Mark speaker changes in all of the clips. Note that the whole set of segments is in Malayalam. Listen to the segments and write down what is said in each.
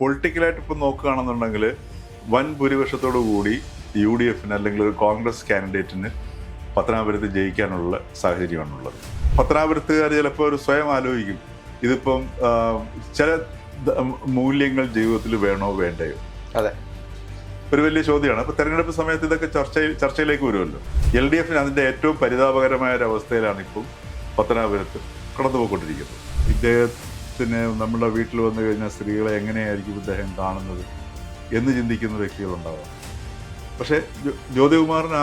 Speaker 1: പൊളിറ്റിക്കലായിട്ട് ഇപ്പം നോക്കുകയാണെന്നുണ്ടെങ്കിൽ വൻ ഭൂരിപക്ഷത്തോടു കൂടി UDF അല്ലെങ്കിൽ ഒരു കോൺഗ്രസ് കാൻഡിഡേറ്റിന് പത്തനാപുരത്ത് ജയിക്കാനുള്ള സാഹചര്യമാണുള്ളത്. പത്തനാപുരത്തുകാർ ചിലപ്പോൾ ഒരു സ്വയം ആലോചിക്കും, ഇതിപ്പം ചില മൂല്യങ്ങൾ ജീവിതത്തിൽ വേണോ വേണ്ടയോ.
Speaker 2: അതെ,
Speaker 1: ഒരു വലിയ ചോദ്യമാണ്. അപ്പോൾ തെരഞ്ഞെടുപ്പ് സമയത്ത് ഇതൊക്കെ ചർച്ചയിലേക്ക് വരുമല്ലോ. LDF അതിൻ്റെ ഏറ്റവും പരിതാപകരമായ ഒരു അവസ്ഥയിലാണ് ഇപ്പം പത്തനാപുരത്ത് കടന്നുപോയിക്കൊണ്ടിരിക്കുന്നത്. ഇദ്ദേഹത്തിന് നമ്മുടെ വീട്ടിൽ വന്നു കഴിഞ്ഞാൽ സ്ത്രീകളെ എങ്ങനെയായിരിക്കും ഇദ്ദേഹം കാണുന്നത് എന്ന് ചിന്തിക്കുന്ന വ്യക്തികളുണ്ടാവാം. പക്ഷേ ജ്യോതികുമാറിന്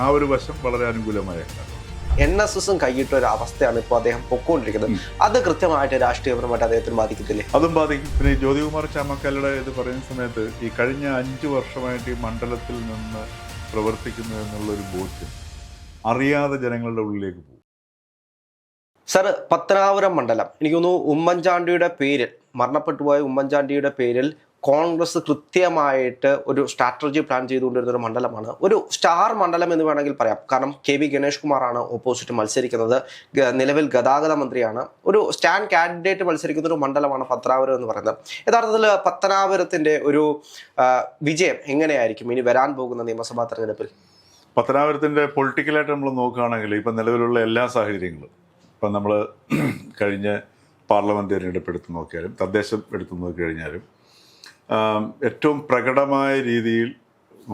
Speaker 1: ആ ഒരു വശം വളരെ അനുകൂലമായ
Speaker 2: NSSും കൈയിട്ട ഒരു അവസ്ഥയാണ് ഇപ്പോൾ അദ്ദേഹം പൊക്കോണ്ടിരിക്കുന്നത്. അത് കൃത്യമായിട്ട് രാഷ്ട്രീയപരമായിട്ട് അദ്ദേഹത്തിന് ബാധിക്കത്തില്ലേ?
Speaker 1: അതും ബാധിക്കും. പിന്നെ ജ്യോതികുമാർ ചാമക്കാലയുടെ ഇത് പറയുന്ന സമയത്ത് ഈ കഴിഞ്ഞ 5 വർഷമായിട്ട് ഈ മണ്ഡലത്തിൽ നിന്ന് പ്രവർത്തിക്കുന്നു എന്നുള്ളൊരു ബോധ്യം അറിയാതെ ജനങ്ങളുടെ ഉള്ളിലേക്ക് പോകും.
Speaker 2: സർ, പത്തനാപുരം മണ്ഡലം എനിക്ക് തോന്നുന്നു ഉമ്മൻചാണ്ടിയുടെ പേരിൽ, മരണപ്പെട്ടുപോയ ഉമ്മൻചാണ്ടിയുടെ പേരിൽ കോൺഗ്രസ് കൃത്യമായിട്ട് ഒരു സ്ട്രാറ്റജി പ്ലാൻ ചെയ്തുകൊണ്ടിരുന്ന ഒരു മണ്ഡലമാണ്. ഒരു സ്റ്റാർ മണ്ഡലം എന്ന് വേണമെങ്കിൽ പറയാം. കാരണം KV ഗണേഷ് കുമാറാണ് ഓപ്പോസിറ്റ് മത്സരിക്കുന്നത്. നിലവിൽ ഗതാഗത മന്ത്രിയാണ്. ഒരു സ്റ്റാൻഡ് കാൻഡിഡേറ്റ് മത്സരിക്കുന്ന ഒരു മണ്ഡലമാണ് പത്തനാപുരം എന്ന് പറയുന്നത്. യഥാർത്ഥത്തിൽ പത്തനാപുരത്തിന്റെ ഒരു വിജയം എങ്ങനെയായിരിക്കും ഇനി വരാൻ പോകുന്ന നിയമസഭാ തെരഞ്ഞെടുപ്പിൽ?
Speaker 1: പത്തനാപുരത്തിന്റെ പൊളിറ്റിക്കലായിട്ട് നമ്മൾ നോക്കുകയാണെങ്കിൽ ഇപ്പം നിലവിലുള്ള എല്ലാ സാഹചര്യങ്ങളും, ഇപ്പം നമ്മൾ കഴിഞ്ഞ പാർലമെന്റ് തെരഞ്ഞെടുപ്പ് എടുത്തു നോക്കിയാലും തദ്ദേശം എടുത്തു നോക്കിക്കഴിഞ്ഞാലും ഏറ്റവും പ്രകടമായ രീതിയിൽ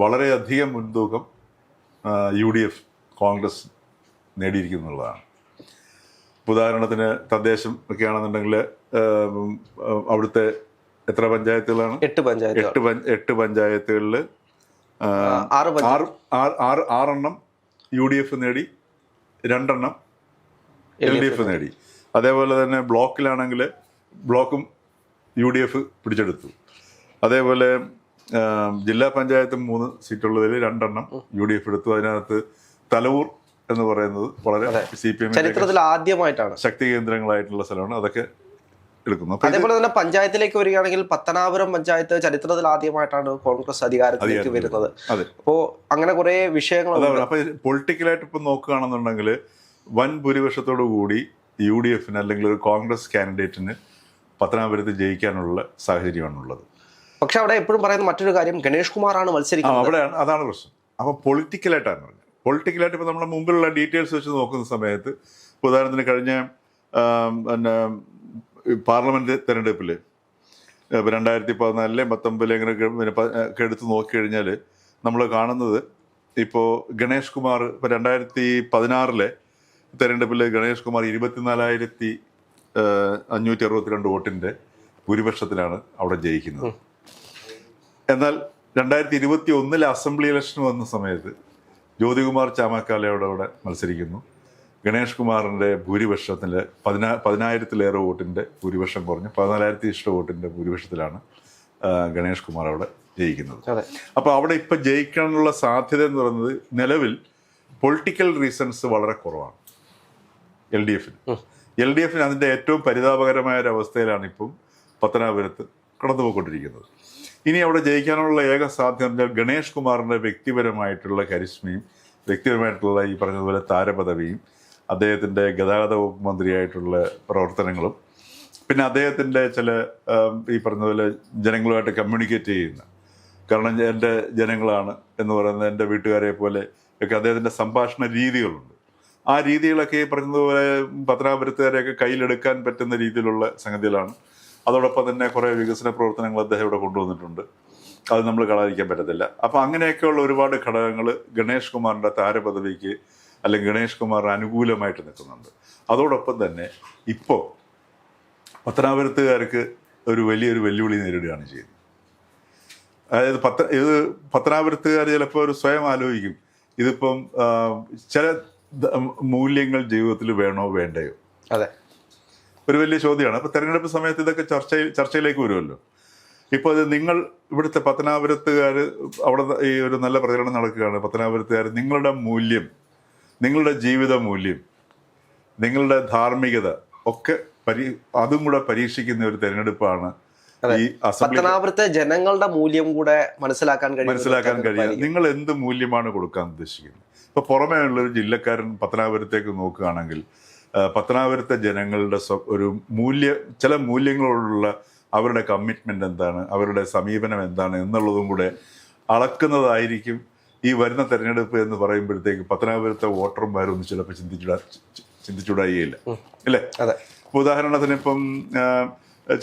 Speaker 1: വളരെയധികം മുൻതൂക്കം UDF കോൺഗ്രസ് നേടിയിരിക്കുന്നുള്ളതാണ്. ഉദാഹരണത്തിന് തദ്ദേശം ഒക്കെ ആണെന്നുണ്ടെങ്കിൽ അവിടുത്തെ എത്ര പഞ്ചായത്തുകളാണ്? 8 പഞ്ചായത്തുകളിൽ 6 UDF നേടി, 2 LDF നേടി. അതേപോലെ തന്നെ ബ്ലോക്കിലാണെങ്കിൽ ബ്ലോക്കും UDF പിടിച്ചെടുത്തു. അതേപോലെ ജില്ലാ പഞ്ചായത്ത് 3 സീറ്റുള്ളതിൽ 2 UDF എടുത്തു. അതിനകത്ത് തലവൂർ എന്ന് പറയുന്നത് വളരെ CPM
Speaker 2: ചരിത്രത്തിൽ ആദ്യമായിട്ടാണ് ശക്തി
Speaker 1: കേന്ദ്രങ്ങളായിട്ടുള്ള സ്ഥലമാണ്. അതൊക്കെ എടുക്കുന്നു.
Speaker 2: അതേപോലെ തന്നെ പഞ്ചായത്തിലേക്ക് വരികയാണെങ്കിൽ പത്തനാപുരം പഞ്ചായത്ത് ചരിത്രത്തിൽ ആദ്യമായിട്ടാണ് കോൺഗ്രസ് അധികാരത്തിലേക്ക് വരുന്നത്. അപ്പോ അങ്ങനെ കുറെ വിഷയങ്ങൾ.
Speaker 1: അപ്പൊ പൊളിറ്റിക്കലായിട്ട് ഇപ്പൊ നോക്കുകയാണെന്നുണ്ടെങ്കിൽ വൻ ഭൂരിപക്ഷത്തോടു കൂടി UDF അല്ലെങ്കിൽ ഒരു കോൺഗ്രസ് കാൻഡിഡേറ്റിന് പത്തനാപുരത്ത് ജയിക്കാനുള്ള സാഹചര്യമാണുള്ളത്.
Speaker 2: പക്ഷെ അവിടെ എപ്പോഴും പറയുന്ന മറ്റൊരു കാര്യം, ഗണേഷ് കുമാറാണ് മത്സരിക്കുന്നത്.
Speaker 1: അവിടെയാണ്, അതാണ് പ്രശ്നം. അപ്പോൾ പൊളിറ്റിക്കലായിട്ടാണ് പറഞ്ഞത്. പൊളിറ്റിക്കലായിട്ട് ഇപ്പോൾ നമ്മുടെ മുമ്പിലുള്ള ഡീറ്റെയിൽസ് വെച്ച് നോക്കുന്ന സമയത്ത്, ഉദാഹരണത്തിന് കഴിഞ്ഞ പിന്നെ പാർലമെന്റ് തെരഞ്ഞെടുപ്പിൽ 2014 19 ഇങ്ങനെ എടുത്ത് നോക്കിക്കഴിഞ്ഞാൽ നമ്മൾ കാണുന്നത്, ഇപ്പോൾ ഗണേഷ് കുമാർ ഇപ്പോൾ 2016 തെരഞ്ഞെടുപ്പിൽ ഗണേഷ് കുമാർ 24,562 വോട്ടിൻ്റെ ഭൂരിപക്ഷത്തിലാണ് അവിടെ ജയിക്കുന്നത്. എന്നാൽ 2021 അസംബ്ലി ഇലക്ഷൻ വന്ന സമയത്ത് ജ്യോതികുമാർ ചാമക്കാലയോടെ മത്സരിക്കുന്നു. ഗണേഷ് കുമാറിൻ്റെ ഭൂരിപക്ഷത്തിൽ 10,000-ലേറെ വോട്ടിൻ്റെ ഭൂരിപക്ഷം കുറഞ്ഞ് 14,000 വോട്ടിൻ്റെ ഭൂരിപക്ഷത്തിലാണ് ഗണേഷ് കുമാർ അവിടെ ജയിക്കുന്നത്. അപ്പോൾ അവിടെ ഇപ്പം ജയിക്കാനുള്ള സാധ്യത എന്ന് പറയുന്നത് നിലവിൽ പൊളിറ്റിക്കൽ റീസൺസ് വളരെ കുറവാണ്. LDF അതിൻ്റെ ഏറ്റവും പരിതാപകരമായ ഒരു അവസ്ഥയിലാണ് ഇപ്പം പത്തനാപുരത്ത് കടന്നുപോയിക്കൊണ്ടിരിക്കുന്നത്. ഇനി അവിടെ ജയിക്കാനുള്ള ഏക സാധ്യത ഗണേഷ് കുമാറിൻ്റെ വ്യക്തിപരമായിട്ടുള്ള കരിസ്മയും വ്യക്തിപരമായിട്ടുള്ള ഈ പറഞ്ഞതുപോലെ താരപദവിയും അദ്ദേഹത്തിൻ്റെ ഗതാഗത വകുപ്പ് മന്ത്രിയായിട്ടുള്ള പ്രവർത്തനങ്ങളും, പിന്നെ അദ്ദേഹത്തിൻ്റെ ചില ഈ പറഞ്ഞതുപോലെ ജനങ്ങളുമായിട്ട് കമ്മ്യൂണിക്കേറ്റ് ചെയ്യുന്ന, കാരണം എൻ്റെ ജനങ്ങളാണ് എന്ന് പറയുന്നത് എൻ്റെ വീട്ടുകാരെ പോലെ ഒക്കെ അദ്ദേഹത്തിൻ്റെ സംഭാഷണ രീതികളുണ്ട്. ആ രീതികളൊക്കെ ഈ പറഞ്ഞതുപോലെ പത്തനാപുരത്തുകാരെയൊക്കെ കയ്യിലെടുക്കാൻ പറ്റുന്ന രീതിയിലുള്ള സംഗതികളാണ്. അതോടൊപ്പം തന്നെ കുറേ വികസന പ്രവർത്തനങ്ങൾ അദ്ദേഹം ഇവിടെ കൊണ്ടുവന്നിട്ടുണ്ട്. അത് നമ്മൾ കളയാതിരിക്കാൻ പറ്റത്തില്ല. അപ്പോൾ അങ്ങനെയൊക്കെയുള്ള ഒരുപാട് ഘടകങ്ങൾ ഗണേഷ് കുമാറിൻ്റെ താരപദവിക്ക് അല്ലെങ്കിൽ ഗണേഷ് കുമാറിന് അനുകൂലമായിട്ട് നിൽക്കുന്നുണ്ട്. അതോടൊപ്പം തന്നെ ഇപ്പോൾ പത്തനാപുരത്തുകാർക്ക് ഒരു വലിയൊരു വെല്ലുവിളി നേരിടുകയാണ് ചെയ്യുന്നത്. അതായത് പത്തനാപുരത്തുകാർ ചിലപ്പോൾ ഒരു സ്വയം ആലോചിക്കും, ഇതിപ്പം ചില മൂല്യങ്ങൾ ജീവിതത്തിൽ വേണോ വേണ്ടയോ.
Speaker 2: അതെ,
Speaker 1: ഒരു വലിയ ചോദ്യമാണ്. അപ്പോൾ തെരഞ്ഞെടുപ്പ് സമയത്ത് ഇതൊക്കെ ചർച്ചയിലേക്ക് വരുമല്ലോ. ഇപ്പോൾ ഇത് നിങ്ങൾ ഇവിടുത്തെ പത്തനാപുരത്തുകാർ, അവിടെ ഈ ഒരു നല്ല പ്രചരണം നടക്കുകയാണ്. പത്തനാപുരത്തുകാർ നിങ്ങളുടെ മൂല്യം, നിങ്ങളുടെ ജീവിത മൂല്യം, നിങ്ങളുടെ ധാർമ്മികത ഒക്കെ അതും കൂടെ പരീക്ഷിക്കുന്ന ഒരു തെരഞ്ഞെടുപ്പാണ് ഈ
Speaker 2: പത്തനാപുരത്തെ ജനങ്ങളുടെ മൂല്യം കൂടെ മനസ്സിലാക്കാൻ
Speaker 1: കഴിയുക. നിങ്ങൾ എന്ത് മൂല്യമാണ് കൊടുക്കാൻ ഉദ്ദേശിക്കുന്നത്? ഇപ്പൊ പുറമേ ഉള്ളൊരു ജില്ലക്കാരൻ പത്തനാപുരത്തേക്ക് നോക്കുകയാണെങ്കിൽ പത്തനാപുരത്തെ ജനങ്ങളുടെ ഒരു ചില മൂല്യങ്ങളോടുള്ള അവരുടെ കമ്മിറ്റ്മെൻ്റ് എന്താണ്, അവരുടെ സമീപനം എന്താണ് എന്നുള്ളതും കൂടെ അളക്കുന്നതായിരിക്കും ഈ വരുന്ന തെരഞ്ഞെടുപ്പ് എന്ന് പറയുമ്പോഴത്തേക്ക് പത്തനാപുരത്തെ വോട്ടർമാരൊന്നും ചിലപ്പോൾ ചിന്തിച്ചുകൂടായില്ല അല്ലേ?
Speaker 2: അതെ.
Speaker 1: ഇപ്പോൾ ഉദാഹരണത്തിന് ഇപ്പം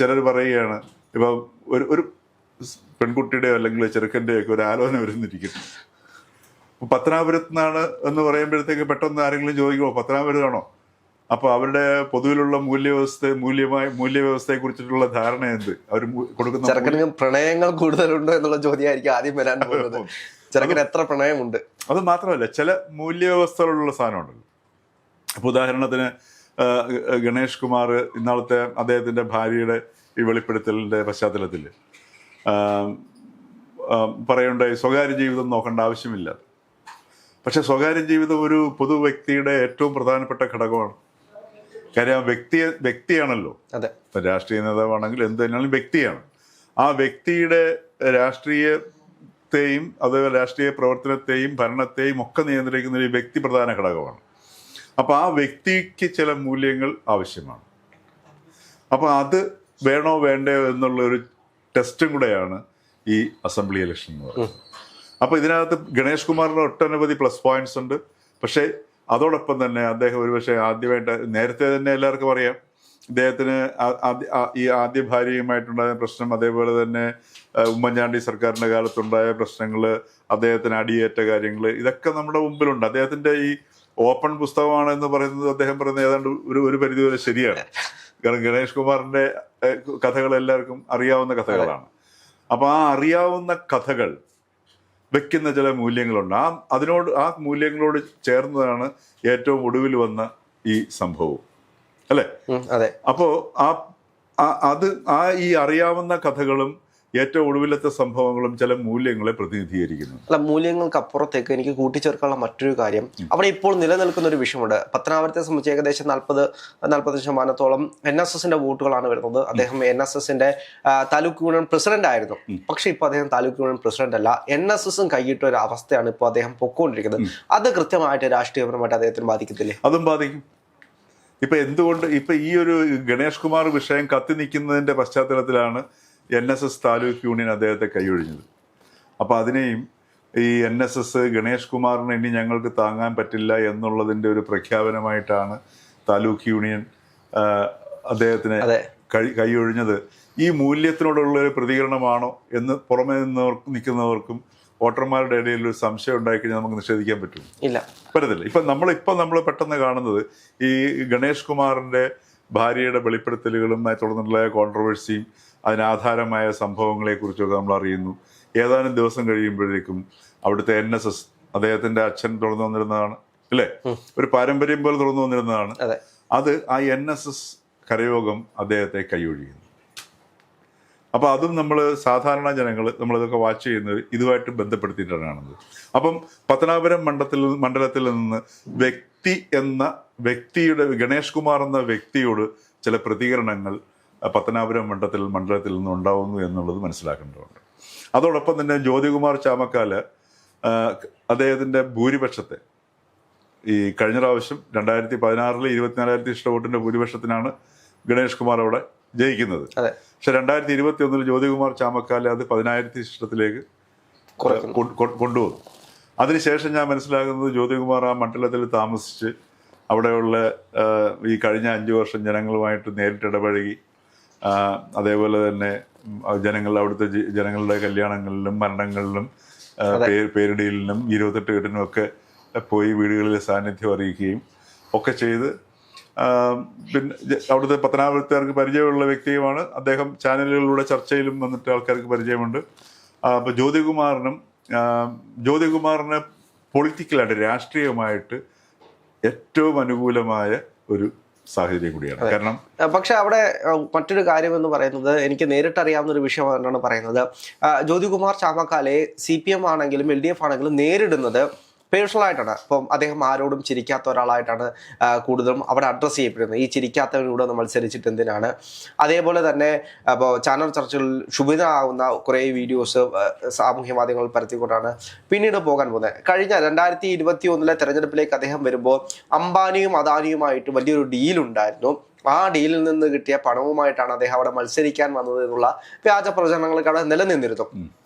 Speaker 1: ചിലർ പറയുകയാണ്, ഇപ്പം ഒരു പെൺകുട്ടിയുടെയോ അല്ലെങ്കിൽ ചെറുക്കൻ്റെയോ ഒക്കെ ഒരു ആലോചന വരുന്നിരിക്കുന്നു. പത്തനാപുരത്ത് നിന്നാണ് എന്ന് പറയുമ്പോഴത്തേക്ക് പെട്ടെന്ന് ആരെങ്കിലും ചോദിക്കുമോ പത്തനാപുരത്താണോ? അപ്പോൾ അവരുടെ പൊതുവിലുള്ള മൂല്യവ്യവസ്ഥയെ കുറിച്ചിട്ടുള്ള ധാരണ എന്ത്? അവർ കൊടുക്കുന്ന
Speaker 2: ചെറുക്കന് പ്രണയങ്ങൾ കൂടുതലുണ്ടോ എന്നുള്ള ചോദ്യമായിരിക്കും ആദ്യം വരാൻ പോകുന്നത്. ചെറുക്കന് എത്ര പ്രണയമുണ്ട്?
Speaker 1: അത് മാത്രമല്ല, ചില മൂല്യവ്യവസ്ഥകളുള്ള സാധനമുണ്ടല്ലോ. അപ്പോൾ ഉദാഹരണത്തിന് ഗണേഷ് കുമാർ ഇന്നാളത്തെ അദ്ദേഹത്തിൻ്റെ ഭാര്യയുടെ ഈ വെളിപ്പെടുത്തലിൻ്റെ പശ്ചാത്തലത്തിൽ പറയുണ്ടായി സ്വകാര്യ ജീവിതം നോക്കേണ്ട ആവശ്യമില്ല. പക്ഷെ സ്വകാര്യ ജീവിതം ഒരു പൊതു വ്യക്തിയുടെ ഏറ്റവും പ്രധാനപ്പെട്ട ഘടകമാണ്. കാര്യം വ്യക്തിയാണല്ലോ.
Speaker 2: അതെ.
Speaker 1: രാഷ്ട്രീയ നേതാവാണെങ്കിൽ എന്ത് തന്നെയാണെങ്കിലും വ്യക്തിയാണ്. ആ വ്യക്തിയുടെ രാഷ്ട്രീയത്തെയും അതുപോലെ രാഷ്ട്രീയ പ്രവർത്തനത്തെയും ഭരണത്തെയും ഒക്കെ നിയന്ത്രിക്കുന്ന ഒരു വ്യക്തി പ്രധാന ഘടകമാണ്. അപ്പോൾ ആ വ്യക്തിക്ക് ചില മൂല്യങ്ങൾ ആവശ്യമാണ്. അപ്പോൾ അത് വേണോ വേണ്ടയോ എന്നുള്ളൊരു ടെസ്റ്റും കൂടെയാണ് ഈ അസംബ്ലി ഇലക്ഷൻ എന്ന് പറയുന്നത്. അപ്പോൾ ഇതിനകത്ത് ഗണേഷ് കുമാറിന് ഒട്ടനവധി പ്ലസ് പോയിന്റ്സ് ഉണ്ട്. പക്ഷേ അതോടൊപ്പം തന്നെ അദ്ദേഹം ഒരുപക്ഷെ ആദ്യമായിട്ട് നേരത്തെ തന്നെ എല്ലാവർക്കും അറിയാം ഇദ്ദേഹത്തിന് ഈ ആദ്യ ഭാര്യയുമായിട്ടുണ്ടായ പ്രശ്നം, അതേപോലെ തന്നെ ഉമ്മൻചാണ്ടി സർക്കാരിൻ്റെ കാലത്തുണ്ടായ പ്രശ്നങ്ങൾ, അദ്ദേഹത്തിന് അടിയേറ്റ കാര്യങ്ങൾ, ഇതൊക്കെ നമ്മുടെ മുമ്പിലുണ്ട്. അദ്ദേഹത്തിൻ്റെ ഈ ഓപ്പൺ പുസ്തകമാണ് എന്ന് പറയുന്നത് അദ്ദേഹം പറയുന്നത് ഏതാണ്ട് ഒരു പരിധിവരെ ശരിയാണ്. കാരണം ഗണേഷ് കുമാറിൻ്റെ കഥകൾ എല്ലാവർക്കും അറിയാവുന്ന കഥകളാണ്. അപ്പോൾ ആ അറിയാവുന്ന കഥകൾ വെക്കുന്ന ചില മൂല്യങ്ങളുണ്ട്. ആ മൂല്യങ്ങളോട് ചേർന്നതാണ് ഏറ്റവും ഒടുവിൽ വന്ന ഈ സംഭവം അല്ലേ?
Speaker 2: അതെ.
Speaker 1: അപ്പോ ഈ അറിയാവുന്ന കഥകളും ഏറ്റവും ഒടുവിലത്തെ സംഭവങ്ങളും ചില മൂല്യങ്ങളെ പ്രതിനിധീകരിക്കുന്നു.
Speaker 2: അല്ല, മൂല്യങ്ങൾക്ക് അപ്പുറത്തേക്ക് എനിക്ക് കൂട്ടിച്ചേർക്കാനുള്ള മറ്റൊരു കാര്യം, അവിടെ ഇപ്പോൾ നിലനിൽക്കുന്ന ഒരു വിഷയമുണ്ട്. പത്തനാപുരത്തെ സംബന്ധിച്ച് ഏകദേശം 40% NSSന്റെ വോട്ടുകളാണ് വരുന്നത്. അദ്ദേഹം NSSന്റെ താലൂക്ക് യൂണിയൻ പ്രസിഡന്റ് ആയിരുന്നു. പക്ഷെ ഇപ്പൊ അദ്ദേഹം താലൂക്ക് യൂണിയൻ പ്രസിഡന്റ് അല്ല. NSSും കൈയിട്ട ഒരു അവസ്ഥയാണ് ഇപ്പോൾ അദ്ദേഹം പൊക്കോണ്ടിരിക്കുന്നത്. അത് കൃത്യമായിട്ട് രാഷ്ട്രീയപരമായിട്ട് അദ്ദേഹത്തിന് ബാധിക്കത്തില്ലേ?
Speaker 1: അതും ബാധിക്കും. ഇപ്പൊ എന്തുകൊണ്ട് ഇപ്പൊ ഈ ഒരു ഗണേഷ് കുമാർ വിഷയം കത്തി നിൽക്കുന്നതിന്റെ പശ്ചാത്തലത്തിലാണ് NSS താലൂക്ക് യൂണിയൻ അദ്ദേഹത്തെ കൈയൊഴിഞ്ഞത്. അപ്പോൾ അതിനെയും ഈ NSS ഗണേഷ് കുമാറിന് ഇനി ഞങ്ങൾക്ക് താങ്ങാൻ പറ്റില്ല എന്നുള്ളതിൻ്റെ ഒരു പ്രഖ്യാപനമായിട്ടാണ് താലൂക്ക് യൂണിയൻ അദ്ദേഹത്തിന് കൈയൊഴിഞ്ഞത്. ഈ മൂല്യത്തിനോടുള്ള ഒരു പ്രതികരണമാണോ എന്ന് പുറമേ നിൽക്കുന്നവർക്കും വോട്ടർമാരുടെ ഇടയിൽ ഒരു സംശയം ഉണ്ടായിക്കഴിഞ്ഞാൽ നമുക്ക് നിഷേധിക്കാൻ പറ്റും?
Speaker 2: ഇല്ല,
Speaker 1: പറ്റത്തില്ല. നമ്മൾ പെട്ടെന്ന് കാണുന്നത് ഈ ഗണേഷ് കുമാറിൻ്റെ ഭാര്യയുടെ വെളിപ്പെടുത്തലുകളുമായി തുടർന്നുള്ള കോൺട്രവേഴ്സിയും അതിനാധാരമായ സംഭവങ്ങളെക്കുറിച്ചൊക്കെ നമ്മൾ അറിയുന്നു. ഏതാനും ദിവസം കഴിയുമ്പോഴേക്കും അവിടുത്തെ NSS അദ്ദേഹത്തിന്റെ അച്ഛൻ തുറന്നു വന്നിരുന്നതാണ് അല്ലേ, ഒരു പാരമ്പര്യം പോലെ തുറന്നു വന്നിരുന്നതാണ്. അത് ആ NSS കരയോഗം അദ്ദേഹത്തെ കൈയൊഴിയുന്നു. അപ്പോൾ അതും നമ്മൾ സാധാരണ ജനങ്ങൾ നമ്മളിതൊക്കെ വാച്ച് ചെയ്യുന്നത് ഇതുമായിട്ട് ബന്ധപ്പെടുത്തിയിട്ടാണ് കാണുന്നത്. അപ്പം പത്തനാപുരം മണ്ഡലത്തിൽ നിന്ന് ഗണേഷ് കുമാർ എന്ന വ്യക്തിയോട് ചില പ്രതികരണങ്ങൾ പത്തനാപുരം മണ്ഡലത്തിൽ നിന്ന് ഉണ്ടാവുന്നു എന്നുള്ളത് മനസ്സിലാക്കേണ്ടതുണ്ട്. അതോടൊപ്പം തന്നെ ജ്യോതികുമാർ ചാമക്കാല് അദ്ദേഹത്തിൻ്റെ ഭൂരിപക്ഷത്തെ ഈ കഴിഞ്ഞ പ്രാവശ്യം 2016 24,000 ഇഷ്ട വോട്ടിൻ്റെ ഭൂരിപക്ഷത്തിനാണ് ഗണേഷ് കുമാർ അവിടെ ജയിക്കുന്നത്. പക്ഷെ 2021 ജ്യോതികുമാർ ചാമക്കാല് അത് 10,000 ഇഷ്ടത്തിലേക്ക് കൊണ്ടുവന്നു. അതിനുശേഷം ഞാൻ മനസ്സിലാക്കുന്നത് ജ്യോതികുമാർ ആ മണ്ഡലത്തിൽ താമസിച്ച് അവിടെയുള്ള ഈ കഴിഞ്ഞ 5 വർഷം ജനങ്ങളുമായിട്ട് നേരിട്ടിടപഴകി, അതേപോലെ തന്നെ അവിടുത്തെ ജനങ്ങളുടെ കല്യാണങ്ങളിലും മരണങ്ങളിലും പേരിടയിലും 28 കെട്ടിനും ഒക്കെ പോയി വീടുകളിൽ സാന്നിധ്യം അറിയിക്കുകയും ഒക്കെ ചെയ്ത് പിന്നെ അവിടുത്തെ പത്തനാപുരത്തുകാർക്ക് പരിചയമുള്ള വ്യക്തിയുമാണ് അദ്ദേഹം. ചാനലുകളിലൂടെ ചർച്ചയിലും വന്നിട്ട് ആൾക്കാർക്ക് പരിചയമുണ്ട്. അപ്പോൾ ജ്യോതികുമാറിന് പൊളിറ്റിക്കലായിട്ട് രാഷ്ട്രീയമായിട്ട് ഏറ്റവും അനുകൂലമായ ഒരു സാഹചര്യം കൂടിയാണ്. കാരണം
Speaker 2: പക്ഷെ അവിടെ മറ്റൊരു കാര്യം എന്ന് പറയുന്നത്, എനിക്ക് നേരിട്ട് അറിയാവുന്ന ഒരു വിഷയമാണ് പറയുന്നത്, ജ്യോതികുമാർ ചാമക്കാലെ CPM ആണെങ്കിലും LDF ആണെങ്കിലും നേരിടുന്നത് പേഴ്സണലായിട്ടാണ്. അപ്പം അദ്ദേഹം ആരോടും ചിരിക്കാത്ത ഒരാളായിട്ടാണ് കൂടുതലും അവിടെ അഡ്രസ്സ് ചെയ്യപ്പെടുന്നത്. ഈ ചിരിക്കാത്തവനൂടെ മത്സരിച്ചിട്ട് എന്തിനാണ്? അതേപോലെ തന്നെ ഇപ്പോൾ ചാനൽ ചർച്ചകളിൽ ക്ഷുഭിതമാകുന്ന കുറേ വീഡിയോസ് സാമൂഹ്യ മാധ്യമങ്ങളിൽ പരത്തിക്കൊണ്ടാണ് പിന്നീട് പോകാൻ പോകുന്നത്. കഴിഞ്ഞ 2021 തെരഞ്ഞെടുപ്പിലേക്ക് അദ്ദേഹം വരുമ്പോൾ അംബാനിയും അദാനിയുമായിട്ട് വലിയൊരു ഡീലുണ്ടായിരുന്നു. ആ ഡീലിൽ നിന്ന് കിട്ടിയ പണവുമായിട്ടാണ് അദ്ദേഹം അവിടെ മത്സരിക്കാൻ വന്നത് എന്നുള്ള വ്യാജ പ്രചരണങ്ങളൊക്കെ അവിടെ നിലനിന്നിരുന്നു.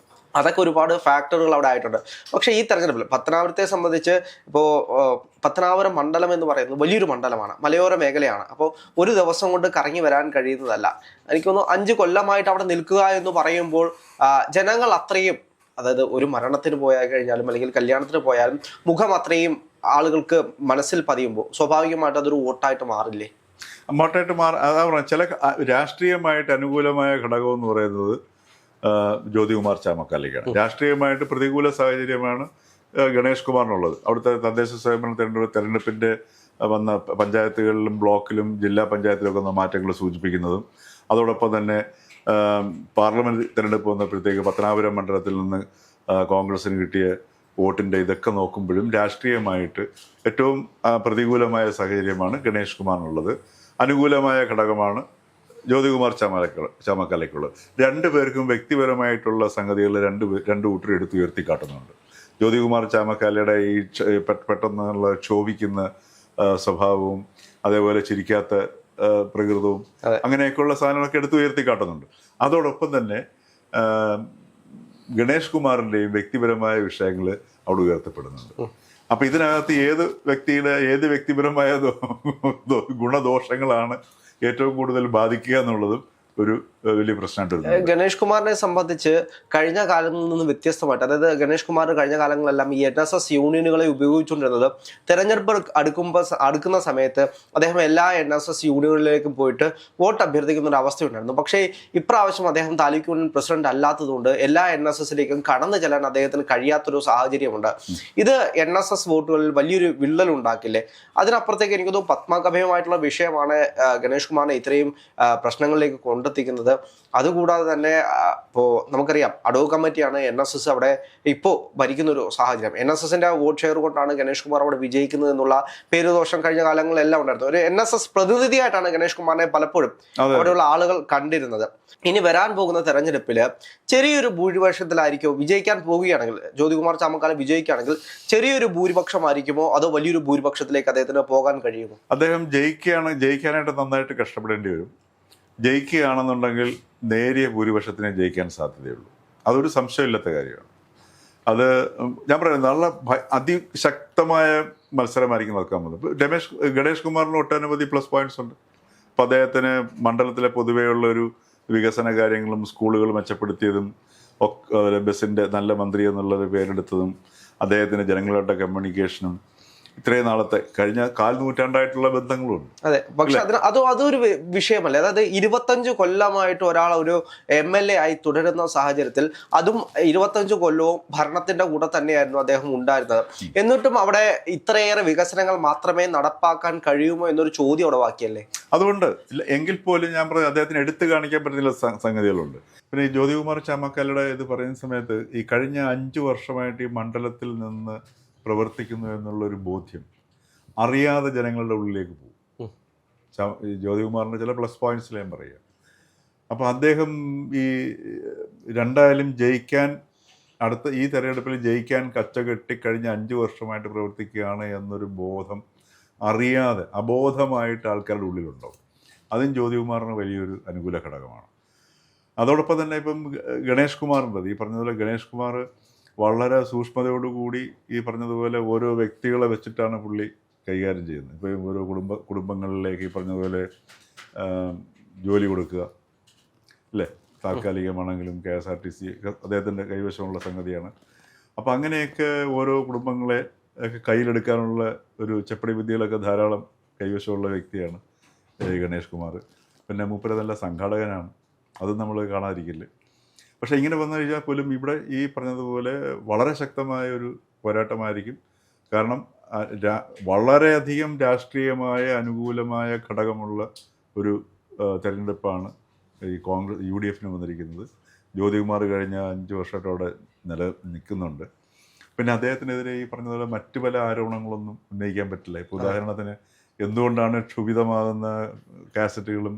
Speaker 2: അതൊക്കെ ഒരുപാട് ഫാക്ടറുകൾ അവിടെ ആയിട്ടുണ്ട്. പക്ഷേ ഈ തെരഞ്ഞെടുപ്പിൽ പത്തനാപുരത്തെ സംബന്ധിച്ച് ഇപ്പോൾ പത്തനാപുരം മണ്ഡലം എന്ന് പറയുന്നത് വലിയൊരു മണ്ഡലമാണ്, മലയോര മേഖലയാണ്. അപ്പോൾ ഒരു ദിവസം കൊണ്ട് കറങ്ങി വരാൻ കഴിയുന്നതല്ല. എനിക്ക് തോന്നുന്നു 5 കൊല്ലമായിട്ട് അവിടെ നിൽക്കുക എന്ന് പറയുമ്പോൾ ജനങ്ങൾ അത്രയും, അതായത് ഒരു മരണത്തിന് പോയാൽ കഴിഞ്ഞാലും അല്ലെങ്കിൽ കല്യാണത്തിന് പോയാലും മുഖം അത്രയും ആളുകൾക്ക് മനസ്സിൽ പതിയുമ്പോൾ സ്വാഭാവികമായിട്ട് അതൊരു വോട്ടായിട്ട് മാറില്ലേ?
Speaker 1: വോട്ടായിട്ട് അതാ പറഞ്ഞ ചില രാഷ്ട്രീയമായിട്ട് അനുകൂലമായ ഘടകം എന്ന് പറയുന്നത് ജ്യോതികുമാർ ചാമക്കാലയ്ക്കാണ്. രാഷ്ട്രീയമായിട്ട് പ്രതികൂല സാഹചര്യമാണ് ഗണേഷ് കുമാറിനുള്ളത്. അവിടുത്തെ തദ്ദേശ സ്വയംഭരണ തെരഞ്ഞെടുപ്പിൻ്റെ വന്ന പഞ്ചായത്തുകളിലും ബ്ലോക്കിലും ജില്ലാ പഞ്ചായത്തിലൊക്കെ വന്ന മാറ്റങ്ങൾ സൂചിപ്പിക്കുന്നതും, അതോടൊപ്പം തന്നെ പാർലമെന്റ് തെരഞ്ഞെടുപ്പ് വന്നപ്പോഴത്തേക്ക് പത്തനാപുരം മണ്ഡലത്തിൽ നിന്ന് കോൺഗ്രസിന് കിട്ടിയ വോട്ടിൻ്റെ ഇതൊക്കെ നോക്കുമ്പോഴും രാഷ്ട്രീയമായിട്ട് ഏറ്റവും പ്രതികൂലമായ സാഹചര്യമാണ് ഗണേഷ് കുമാറിനുള്ളത്. അനുകൂലമായ ഘടകമാണ് ജ്യോതികുമാർ ചാമക്കാലയ്ക്കുള്ളത്. രണ്ടുപേർക്കും വ്യക്തിപരമായിട്ടുള്ള സംഗതികൾ രണ്ട് കൂട്ടർ എടുത്ത് ഉയർത്തിക്കാട്ടുന്നുണ്ട്. ജ്യോതികുമാർ ചാമക്കാലയുടെ ഈ പെട്ടെന്നുള്ള ക്ഷോഭിക്കുന്ന സ്വഭാവവും അതേപോലെ ചിരിക്കാത്ത പ്രകൃതവും അങ്ങനെയൊക്കെയുള്ള സാധനങ്ങളൊക്കെ എടുത്ത് ഉയർത്തിക്കാട്ടുന്നുണ്ട്. അതോടൊപ്പം തന്നെ ഗണേഷ് കുമാറിൻ്റെയും വ്യക്തിപരമായ വിഷയങ്ങൾ അവിടെ ഉയർത്തപ്പെടുന്നുണ്ട്. അപ്പം ഇതിനകത്ത് ഏത് വ്യക്തിപരമായ ഗുണദോഷങ്ങളാണ് ഏറ്റവും കൂടുതൽ ബാധിക്കുക എന്നുള്ളതും ഒരു വലിയ പ്രശ്നമായിട്ട്.
Speaker 2: ഗണേഷ് കുമാറിനെ സംബന്ധിച്ച് കഴിഞ്ഞ കാലങ്ങളിൽ നിന്ന് വ്യത്യസ്തമായിട്ട്, അതായത് ഗണേഷ് കുമാർ കഴിഞ്ഞ കാലങ്ങളെല്ലാം ഈ NSS യൂണിയനുകളെ ഉപയോഗിച്ചുകൊണ്ടിരുന്നത് തെരഞ്ഞെടുപ്പ് അടുക്കുന്ന സമയത്ത് അദ്ദേഹം എല്ലാ NSS യൂണിയനുകളിലേക്കും പോയിട്ട് വോട്ട് അഭ്യർത്ഥിക്കുന്ന ഒരു അവസ്ഥയുണ്ടായിരുന്നു. പക്ഷേ ഇപ്രാവശ്യം അദ്ദേഹം താലൂക്ക് യൂണിയൻ പ്രസിഡന്റ് അല്ലാത്തതുകൊണ്ട് എല്ലാ NSSലേക്കും കടന്നു ചെല്ലാൻ അദ്ദേഹത്തിന് കഴിയാത്തൊരു സാഹചര്യമുണ്ട്. ഇത് NSS വോട്ടുകളിൽ വലിയൊരു വിള്ളൽ ഉണ്ടാക്കില്ലേ? അതിനപ്പുറത്തേക്ക് എനിക്ക് തോന്നുന്നു പത്മകഭയമായിട്ടുള്ള വിഷയമാണ് ഗണേഷ് കുമാറിനെ ഇത്രയും പ്രശ്നങ്ങളിലേക്ക് കൊണ്ടെത്തിക്കുന്നത്. അതുകൂടാതെ തന്നെ ഇപ്പോൾ നമുക്കറിയാം അഡോ കമ്മിറ്റിയാണ് NSS അവിടെ ഇപ്പോൾ ഭരിക്കുന്ന ഒരു സാഹചര്യം. NSSന്റെ വോട്ട് ഷെയർ കൊണ്ടാണ് ഗണേഷ് കുമാർ അവിടെ വിജയിക്കുന്നത് എന്നുള്ള പേരുദോഷം കഴിഞ്ഞ കാലങ്ങളിലെല്ലാം ഉണ്ടായിരുന്നു. ഒരു NSS പ്രതിനിധിയായിട്ടാണ് ഗണേഷ് കുമാറിനെ പലപ്പോഴും അവിടെയുള്ള ആളുകൾ കണ്ടിരുന്നത്. ഇനി വരാൻ പോകുന്ന തെരഞ്ഞെടുപ്പില് ചെറിയൊരു ഭൂരിപക്ഷത്തിലായിരിക്കുമോ വിജയിക്കാൻ പോവുകയാണെങ്കിൽ, ജ്യോതികുമാർ ചാമക്കാല വിജയിക്കുകയാണെങ്കിൽ ചെറിയൊരു ഭൂരിപക്ഷമായിരിക്കുമോ അതോ വലിയൊരു ഭൂരിപക്ഷത്തിലേക്ക് അദ്ദേഹത്തിന് പോകാൻ കഴിയുമോ?
Speaker 1: അദ്ദേഹം ജയിക്കാനായിട്ട് നന്നായിട്ട് കഷ്ടപ്പെടേണ്ടി വരും. ജയിക്കുകയാണെന്നുണ്ടെങ്കിൽ നേരിയ ഭൂരിപക്ഷത്തിനെ ജയിക്കാൻ സാധ്യതയുള്ളൂ. അതൊരു സംശയമില്ലാത്ത കാര്യമാണ്. അത് ഞാൻ പറയുന്നത് നല്ല അതിശക്തമായ മത്സരമായിരിക്കും നടക്കാൻ പോകുന്നത്. ഗണേഷ് കുമാറിന് ഒട്ടനവധി പ്ലസ് പോയിന്റ്സ് ഉണ്ട്. അപ്പം അദ്ദേഹത്തിന് മണ്ഡലത്തിലെ പൊതുവെയുള്ളൊരു വികസന കാര്യങ്ങളും സ്കൂളുകൾ മെച്ചപ്പെടുത്തിയതും ബസിൻ്റെ നല്ല മന്ത്രി എന്നുള്ളത് പേരെടുത്തതും അദ്ദേഹത്തിന് ജനങ്ങളുടെ കമ്മ്യൂണിക്കേഷനും ഇത്രയും നാളത്തെ കഴിഞ്ഞ 4 നൂറ്റാണ്ടായിട്ടുള്ള ബന്ധങ്ങളുണ്ട്.
Speaker 2: അതെ, പക്ഷെ അതൊരു വിഷയമല്ല. അതായത് 25 കൊല്ലമായിട്ട് ഒരാൾ ഒരു MLA ആയി തുടരുന്ന സാഹചര്യത്തിൽ അതും 25 കൊല്ലവും ഭരണത്തിന്റെ കൂടെ തന്നെയായിരുന്നു അദ്ദേഹം ഉണ്ടായിരുന്നത്. എന്നിട്ടും അവിടെ ഇത്രയേറെ വികസനങ്ങൾ മാത്രമേ നടപ്പാക്കാൻ കഴിയുമോ എന്നൊരു ചോദ്യം ഉടവാക്കിയല്ലേ?
Speaker 1: അതുകൊണ്ട് എങ്കിൽ പോലും ഞാൻ പറഞ്ഞത് അദ്ദേഹത്തിന് എടുത്തു കാണിക്കാൻ പറ്റുന്ന സംഗതികളുണ്ട്. പിന്നെ ഈ ജ്യോതികുമാർ ചാമക്കാലയുടെ ഇത് പറയുന്ന സമയത്ത് ഈ കഴിഞ്ഞ 5 വർഷമായിട്ട് ഈ മണ്ഡലത്തിൽ നിന്ന് പ്രവർത്തിക്കുന്നു എന്നുള്ളൊരു ബോധ്യം അറിയാതെ ജനങ്ങളുടെ ഉള്ളിലേക്ക് പോകും. ജ്യോതികുമാറിൻ്റെ ചില പ്ലസ് പോയിന്റ്സിൽ ഞാൻ പറയുക. അപ്പോൾ അദ്ദേഹം ഈ രണ്ടായാലും ഈ തെരഞ്ഞെടുപ്പിൽ ജയിക്കാൻ കച്ചകെട്ടി കഴിഞ്ഞ 5 വർഷമായിട്ട് പ്രവർത്തിക്കുകയാണ് എന്നൊരു ബോധം അറിയാതെ അബോധമായിട്ട് ആൾക്കാരുടെ ഉള്ളിലുണ്ടാവും. അതും ജ്യോതികുമാറിന് വലിയൊരു അനുകൂല ഘടകമാണ്. അതോടൊപ്പം തന്നെ ഇപ്പം ഗണേഷ് കുമാറിൻ്റെത് ഈ പറഞ്ഞതുപോലെ ഗണേഷ് കുമാർ വളരെ സൂക്ഷ്മതയോടുകൂടി ഈ പറഞ്ഞതുപോലെ ഓരോ വ്യക്തികളെ വെച്ചിട്ടാണ് പുള്ളി കൈകാര്യം ചെയ്യുന്നത്. ഇപ്പോൾ ഓരോ കുടുംബങ്ങളിലേക്ക് ഈ പറഞ്ഞതുപോലെ ജോലി കൊടുക്കുക അല്ലേ, താൽക്കാലികമാണെങ്കിലും KSRTC അദ്ദേഹത്തിൻ്റെ കൈവശമുള്ള സംഗതിയാണ്. അപ്പോൾ അങ്ങനെയൊക്കെ ഓരോ കുടുംബങ്ങളെ ഒക്കെ കയ്യിലെടുക്കാനുള്ള ഒരു ചെപ്പടി വിദ്യകളൊക്കെ ധാരാളം കൈവശമുള്ള വ്യക്തിയാണ് ഗണേഷ് കുമാർ. പിന്നെ മൂപ്പര് നല്ല സംഘാടകനാണ്, അതും നമ്മൾ കാണാതിരിക്കില്ല. പക്ഷേ ഇങ്ങനെ വന്നു കഴിഞ്ഞാൽ പോലും ഇവിടെ ഈ പറഞ്ഞതുപോലെ വളരെ ശക്തമായ ഒരു പോരാട്ടമായിരിക്കും. കാരണം വളരെയധികം രാഷ്ട്രീയമായ അനുകൂലമായ ഘടകമുള്ള ഒരു തെരഞ്ഞെടുപ്പാണ് ഈ UDF വന്നിരിക്കുന്നത്. ജ്യോതികുമാർ കഴിഞ്ഞ 5 വർഷമായിട്ട് അവിടെ നിൽക്കുന്നുണ്ട്. പിന്നെ അദ്ദേഹത്തിനെതിരെ ഈ പറഞ്ഞതുപോലെ മറ്റു പല ആരോപണങ്ങളൊന്നും ഉന്നയിക്കാൻ പറ്റില്ല. ഇപ്പോൾ ഉദാഹരണത്തിന് എന്തുകൊണ്ടാണ് ക്ഷുഭിതമാകുന്ന കാസറ്റുകളും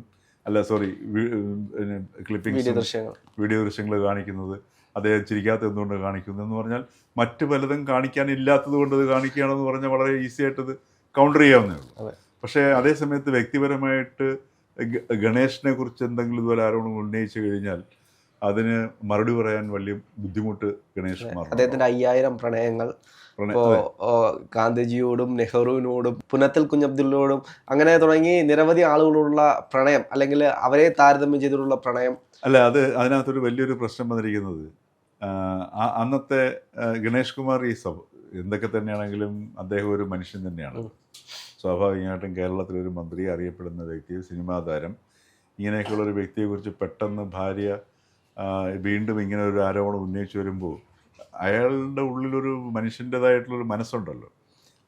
Speaker 1: വീഡിയോ ദൃശ്യങ്ങൾ കാണിക്കുന്നത്, അദ്ദേഹം ചിരിക്കാത്ത എന്തുകൊണ്ട് കാണിക്കുന്നു എന്ന് പറഞ്ഞാൽ മറ്റു പലതും കാണിക്കാനില്ലാത്തത് കൊണ്ട് ഇത് കാണിക്കുകയാണെന്ന് പറഞ്ഞാൽ വളരെ ഈസി ആയിട്ട് ഇത് കൗണ്ടർ ചെയ്യാവുന്നേ ഉള്ളൂ. പക്ഷേ അതേസമയത്ത് വ്യക്തിപരമായിട്ട് ഗണേഷിനെ കുറിച്ച് എന്തെങ്കിലും ഇതുപോലെ ആരോപണം ഉന്നയിച്ചു കഴിഞ്ഞാൽ അതിന് മറുപടി പറയാൻ വലിയ ബുദ്ധിമുട്ട് ഗണേഷ് കുമാർ.
Speaker 2: അദ്ദേഹത്തിന്റെ 5000 പ്രണയങ്ങൾ ഇപ്പോ ഗാന്ധിജിയോടും നെഹ്റുവിനോടും പുനത്തിൽ കുഞ്ഞബ്ദുള്ളയോടും അങ്ങനെ തുടങ്ങി നിരവധി ആളുകളുള്ള പ്രണയം, അല്ലെങ്കിൽ അവരെ താരതമ്യം ചെയ്തിട്ടുള്ള പ്രണയം.
Speaker 1: അല്ല, അതിനകത്തൊരു വലിയൊരു പ്രശ്നം വന്നിരിക്കുന്നത് അന്നത്തെ ഗണേഷ് കുമാർ എന്തൊക്കെ തന്നെയാണെങ്കിലും അദ്ദേഹം ഒരു മനുഷ്യൻ തന്നെയാണ്. സ്വാഭാവികമായിട്ടും കേരളത്തിലൊരു മന്ത്രി, അറിയപ്പെടുന്ന വ്യക്തി, സിനിമാ താരം, ഇങ്ങനെയൊക്കെയുള്ള ഒരു വ്യക്തിയെക്കുറിച്ച് പെട്ടെന്ന് ഭാര്യ വീണ്ടും ഇങ്ങനെ ഒരു ആരോപണം ഉന്നയിച്ചു വരുമ്പോൾ അയാളുടെ ഉള്ളിലൊരു മനുഷ്യൻ്റെതായിട്ടുള്ളൊരു മനസ്സുണ്ടല്ലോ.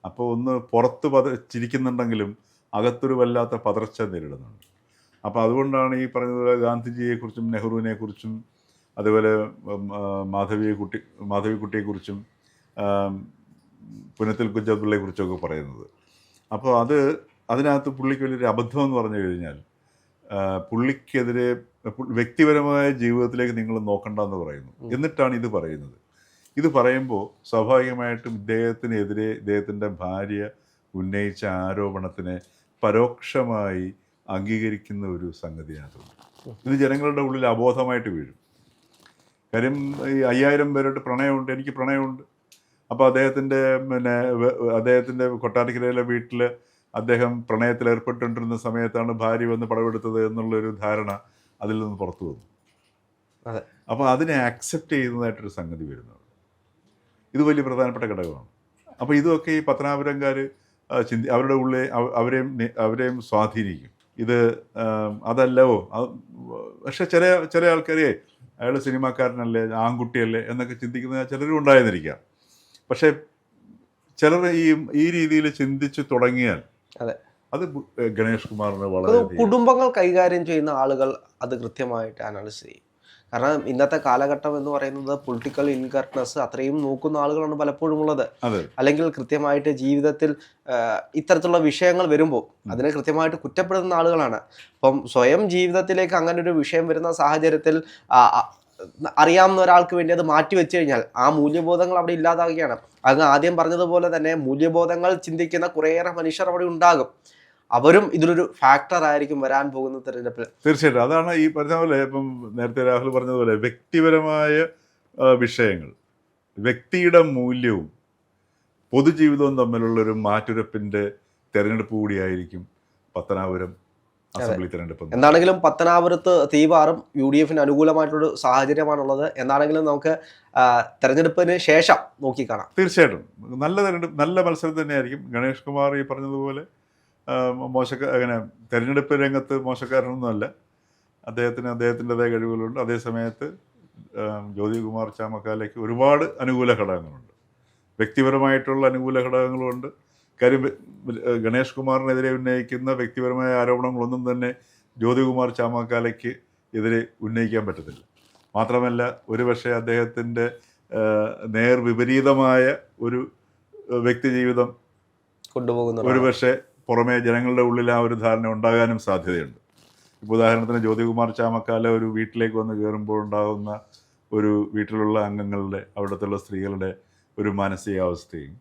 Speaker 1: അപ്പോൾ ഒന്ന് പുറത്ത് ചിരിക്കുന്നുണ്ടെങ്കിലും അകത്തൊരു വല്ലാത്ത പതർച്ച നേരിടുന്നുണ്ട്. അപ്പോൾ അതുകൊണ്ടാണ് ഈ പറഞ്ഞതുപോലെ ഗാന്ധിജിയെക്കുറിച്ചും നെഹ്റുവിനെക്കുറിച്ചും അതുപോലെ മാധവിക്കുട്ടിയെക്കുറിച്ചും പുനത്തിൽ കുഞ്ഞബ്ദുള്ളയെക്കുറിച്ചൊക്കെ പറയുന്നത്. അപ്പോൾ അതിനകത്ത് പുള്ളിക്ക് വലിയൊരു അബദ്ധം എന്ന് പറഞ്ഞു കഴിഞ്ഞാൽ പുള്ളിക്കെതിരെ വ്യക്തിപരമായ ജീവിതത്തിലേക്ക് നിങ്ങൾ നോക്കണ്ടെന്ന് പറയുന്നു. എന്നിട്ടാണ് ഇത് പറയുന്നത്. ഇത് പറയുമ്പോൾ സ്വാഭാവികമായിട്ടും ഇദ്ദേഹത്തിനെതിരെ ഇദ്ദേഹത്തിൻ്റെ ഭാര്യ ഉന്നയിച്ച ആരോപണത്തിനെ പരോക്ഷമായി അംഗീകരിക്കുന്ന ഒരു സംഗതിയാണത്. ഇത് ജനങ്ങളുടെ ഉള്ളിൽ അബോധമായിട്ട് വീഴും. കാര്യം ഈ 5000 പേരോട്ട് പ്രണയമുണ്ട്, എനിക്ക് പ്രണയമുണ്ട്. അപ്പോൾ അദ്ദേഹത്തിൻ്റെ കൊട്ടാരക്കരയിലെ വീട്ടിൽ അദ്ദേഹം പ്രണയത്തിൽ ഏർപ്പെട്ടുകൊണ്ടിരുന്ന സമയത്താണ് ഭാര്യ വന്ന് പടമെടുത്തത് എന്നുള്ളൊരു ധാരണ അതിൽ നിന്ന് പുറത്തു വന്നു. അപ്പോൾ അതിനെ ആക്സെപ്റ്റ് ചെയ്യുന്നതായിട്ടൊരു സംഗതി വരുന്നത്, ഇത് വലിയ പ്രധാനപ്പെട്ട ഘടകമാണ്. അപ്പോൾ ഇതൊക്കെ ഈ പത്തനാപുരംകാർ അവരുടെ ഉള്ളിൽ അവരെയും സ്വാധീനിക്കും. ഇത് അതല്ലവോ, പക്ഷെ ചില ആൾക്കാരെ അയാൾ സിനിമാക്കാരനല്ലേ, ആൺകുട്ടിയല്ലേ എന്നൊക്കെ ചിന്തിക്കുന്ന ചിലരും ഉണ്ടായെന്നിരിക്കാം. പക്ഷെ ചിലർ ഈ രീതിയിൽ ചിന്തിച്ചു തുടങ്ങിയാൽ അത് ഗണേഷ് കുമാറിന് വളരെ
Speaker 2: കുടുംബങ്ങൾ കൈകാര്യം ചെയ്യുന്ന ആളുകൾ അത് കൃത്യമായിട്ട് അനലൈസ് ചെയ്യും. കാരണം ഇന്നത്തെ കാലഘട്ടം എന്ന് പറയുന്നത് പൊളിറ്റിക്കൽ ഇൻകറക്ട്നെസ് അത്രയും നോക്കുന്ന ആളുകളാണ് പലപ്പോഴും ഉള്ളത്. അല്ലെങ്കിൽ കൃത്യമായിട്ട് ജീവിതത്തിൽ ഇത്തരത്തിലുള്ള വിഷയങ്ങൾ വരുമ്പോൾ അതിനെ കൃത്യമായിട്ട് കുറ്റപ്പെടുത്തുന്ന ആളുകളാണ്. അപ്പം സ്വയം ജീവിതത്തിലേക്ക് അങ്ങനെ ഒരു വിഷയം വരുന്ന സാഹചര്യത്തിൽ അറിയാവുന്ന ഒരാൾക്ക് വേണ്ടി അത് മാറ്റി വെച്ച് കഴിഞ്ഞാൽ ആ മൂല്യബോധങ്ങൾ അവിടെ ഇല്ലാതാവുകയാണ്. അങ്ങ് ആദ്യം പറഞ്ഞതുപോലെ തന്നെ മൂല്യബോധങ്ങൾ ചിന്തിക്കുന്ന കുറേയേറെ മനുഷ്യർ അവിടെ ഉണ്ടാകും. അവരും ഇതിലൊരു ഫാക്ടർ ആയിരിക്കും വരാൻ പോകുന്ന തെരഞ്ഞെടുപ്പിൽ.
Speaker 1: തീർച്ചയായിട്ടും അതാണ് ഈ പറഞ്ഞ പോലെ, ഇപ്പം നേരത്തെ രാഹുൽ പറഞ്ഞതുപോലെ വ്യക്തിപരമായ വിഷയങ്ങൾ, വ്യക്തിയുടെ മൂല്യവും പൊതുജീവിതവും തമ്മിലുള്ളൊരു മാറ്റുരപ്പിൻ്റെ തെരഞ്ഞെടുപ്പ് കൂടിയായിരിക്കും പത്തനാപുരം അസംബ്ലി തെരഞ്ഞെടുപ്പ്. എന്താണെങ്കിലും
Speaker 2: പത്തനാപുരത്ത് തീവാറും UDF അനുകൂലമായിട്ടുള്ളൊരു സാഹചര്യമാണുള്ളത്. എന്താണെങ്കിലും നമുക്ക് തെരഞ്ഞെടുപ്പിന് ശേഷം നോക്കിക്കാണാം.
Speaker 1: തീർച്ചയായിട്ടും നല്ല മത്സരം തന്നെയായിരിക്കും. ഗണേഷ് കുമാർ ഈ പറഞ്ഞതുപോലെ അങ്ങനെ തെരഞ്ഞെടുപ്പ് രംഗത്ത് മോശക്കാരനൊന്നുമല്ല. അദ്ദേഹത്തിൻ്റെതായ കഴിവുകളുണ്ട്. അതേസമയത്ത് ജ്യോതികുമാർ ചാമക്കാലയ്ക്ക് ഒരുപാട് അനുകൂല ഘടകങ്ങളുണ്ട്, വ്യക്തിപരമായിട്ടുള്ള അനുകൂല ഘടകങ്ങളുമുണ്ട്. കാര്യം ഗണേഷ് കുമാറിനെതിരെ ഉന്നയിക്കുന്ന വ്യക്തിപരമായ ആരോപണങ്ങളൊന്നും തന്നെ ജ്യോതികുമാർ ചാമക്കാലയ്ക്ക് എതിരെ ഉന്നയിക്കാൻ പറ്റത്തില്ല. മാത്രമല്ല ഒരുപക്ഷെ അദ്ദേഹത്തിൻ്റെ നേർവിപരീതമായ ഒരു വ്യക്തി ജീവിതം കൊണ്ടുപോകുന്ന ഒരുപക്ഷെ പുറമേ ജനങ്ങളുടെ ഉള്ളിൽ ആ ഒരു ധാരണ ഉണ്ടാകാനും സാധ്യതയുണ്ട്. ഇപ്പോൾ ഉദാഹരണത്തിന് ജ്യോതികുമാർ ചാമക്കാല ഒരു വീട്ടിലേക്ക് വന്ന് കയറുമ്പോൾ ഉണ്ടാകുന്ന ഒരു വീട്ടിലുള്ള അംഗങ്ങളുടെ, അവിടുത്തെ സ്ത്രീകളുടെ ഒരു മാനസികാവസ്ഥയും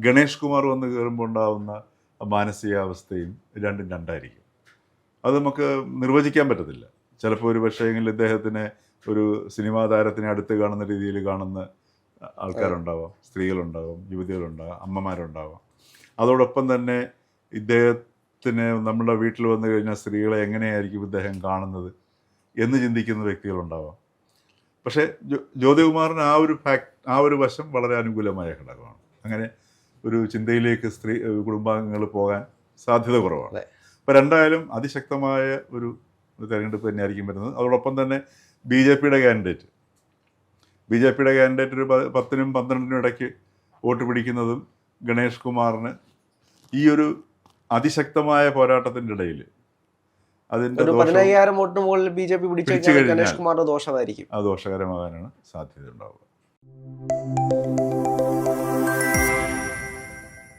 Speaker 1: ഗണേഷ് കുമാർ വന്ന് കയറുമ്പോൾ ഉണ്ടാകുന്ന മാനസികാവസ്ഥയും രണ്ടും രണ്ടായിരിക്കും. അത് നമുക്ക് നിർവചിക്കാൻ പറ്റത്തില്ല. ചിലപ്പോൾ ഒരു പക്ഷേങ്കിൽ ഇദ്ദേഹത്തിനെ ഒരു സിനിമാ താരത്തിനെ അടുത്ത് കാണുന്ന രീതിയിൽ കാണുന്ന ആൾക്കാരുണ്ടാവാം, സ്ത്രീകളുണ്ടാവാം, യുവതികളുണ്ടാവാം, അമ്മമാരുണ്ടാവാം. അതോടൊപ്പം തന്നെ ഇദ്ദേഹത്തിന് നമ്മുടെ വീട്ടിൽ വന്നു കഴിഞ്ഞാൽ സ്ത്രീകളെ എങ്ങനെയായിരിക്കും ഇദ്ദേഹം കാണുന്നത് എന്ന് ചിന്തിക്കുന്ന വ്യക്തികളുണ്ടാവാം. പക്ഷേ ജ്യോതികുമാറിന് ആ ഒരു വശം വളരെ അനുകൂലമായ ഘടകമാണ്. അങ്ങനെ ഒരു ചിന്തയിലേക്ക് കുടുംബാംഗങ്ങൾ പോകാൻ സാധ്യത കുറവാണ്. അപ്പോൾ രണ്ടായാലും അതിശക്തമായ ഒരു തെരഞ്ഞെടുപ്പ് തന്നെയായിരിക്കും വരുന്നത്. അതോടൊപ്പം തന്നെ BJPയുടെ കാൻഡിഡേറ്റ് ഒരു 10-നും 12-നും ഇടയ്ക്ക് വോട്ട് പിടിക്കുന്നതും ഗണേഷ് കുമാറിന് ഈ ഒരു അതിശക്തമായ പോരാട്ടത്തിൻ്റെ ഇടയിൽ അതിൻ്റെ
Speaker 2: 15,000 വോട്ടിന് മുകളിൽ BJP പിടിച്ചു കഴിഞ്ഞാൽ ഗണേഷ് കുമാറിന്റെ ദോഷമായിരിക്കും.
Speaker 1: അത് ദോഷകരമാകാനാണ് സാധ്യത ഉണ്ടാവുക.